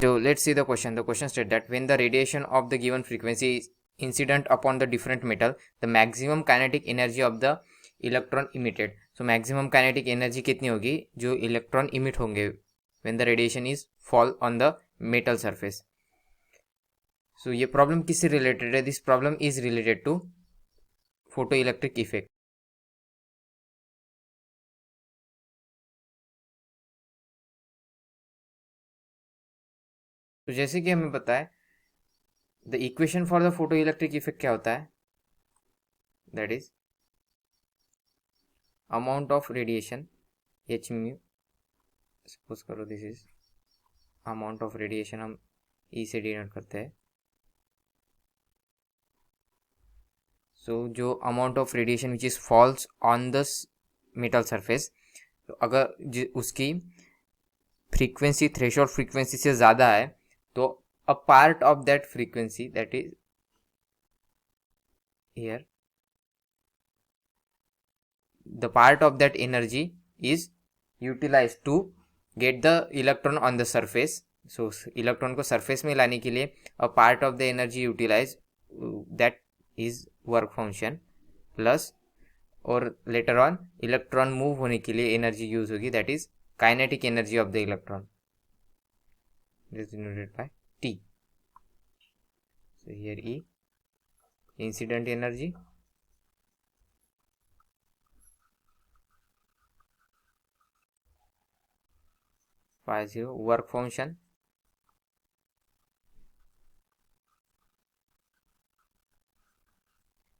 So let's see the question. The question states that when the radiation of the given frequency is incident upon the different metal, the maximum kinetic energy of the electron emitted. So maximum kinetic energy कितनी होगी जो electron emit होंगे when the radiation is fall on the metal surface. So ये problem किससे related है? This problem is related to photo electric effect. तो जैसे कि हमें पता है the equation for the photo electric effect क्या होता है? That is amount of radiation h mu. Suppose करो this is amount of radiation, हम ई से डिनोट करते हैं. सो जो amount of radiation which is falls on the metal surface, तो अगर उसकी फ्रीक्वेंसी थ्रेशोल्ड फ्रीक्वेंसी से ज़्यादा है तो a part of that frequency, that is here, the part of that energy is utilized to get the electron on the surface. So electron को surface में लाने के लिए a part of the energy utilized, that is work function, plus और later on electron move होने के लिए energy use होगी, that is kinetic energy of the electron, this is denoted by T. So here E, incident energy, phi 0 work function,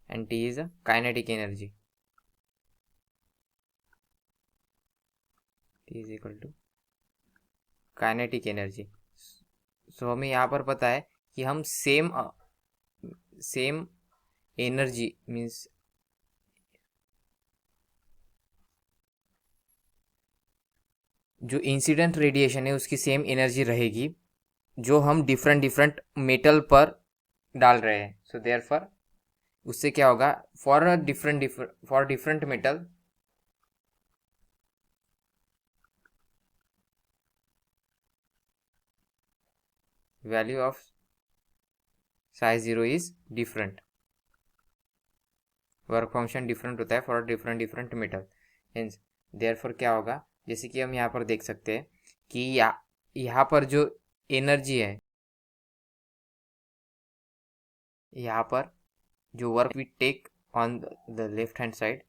and T is a kinetic energy. T is equal to kinetic energy. So हमें यहाँ पर पता है कि हम same energy means जो incident radiation है उसकी सेम एनर्जी रहेगी जो हम डिफरेंट मेटल पर डाल रहे हैं. सो देयरफॉर उससे क्या होगा, for different metal value of size 0 is different, work function different होता है for different metal. Hence therefore क्या होगा, जैसे कि हम यहाँ पर देख सकते हैं कि यहाँ पर जो एनर्जी है, यहाँ पर जो work we take on the left hand side,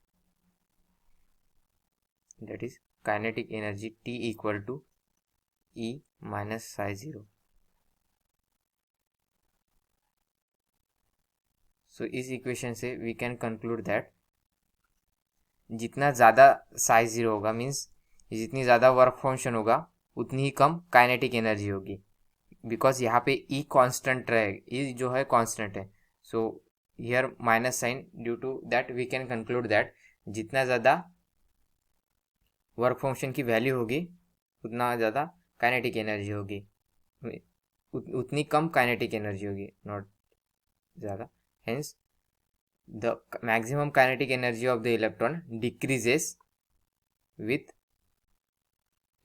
that is kinetic energy T equal to E minus psi 0. So इस इक्वेशन से वी कैन कंक्लूड दैट जितना ज़्यादा साई 0 होगा मीन्स जितनी ज़्यादा वर्क फंक्शन होगा उतनी ही कम काइनेटिक एनर्जी होगी, बिकॉज यहाँ पे E कांस्टेंट रहेगा, E जो है कांस्टेंट है. So here minus sine, due to that we can conclude that जितना ज़्यादा वर्क फंक्शन की वैल्यू होगी उतना ज़्यादा काइनेटिक एनर्जी होगी, उतनी कम काइनेटिक एनर्जी होगी, नॉट ज़्यादा. Hence, the maximum kinetic energy of the electron decreases with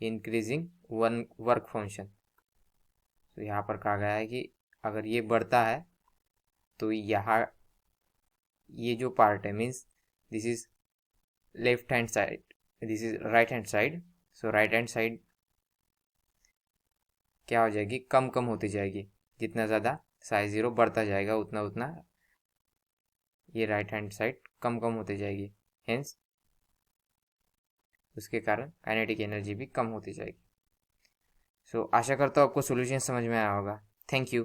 increasing one work function. तो यहाँ पर कहा गया है कि अगर ये बढ़ता है तो यहाँ ये जो पार्ट है means this is left hand side, this is right hand side. So right hand side क्या हो जाएगी, कम होती जाएगी. जितना ज़्यादा साइज 0 बढ़ता जाएगा उतना ये राइट हैंड साइड कम होती जाएगी. हेंस उसके कारण काइनेटिक एनर्जी भी कम होती जाएगी. सो आशा करता हूँ आपको सॉल्यूशन समझ में आया होगा. Thank you.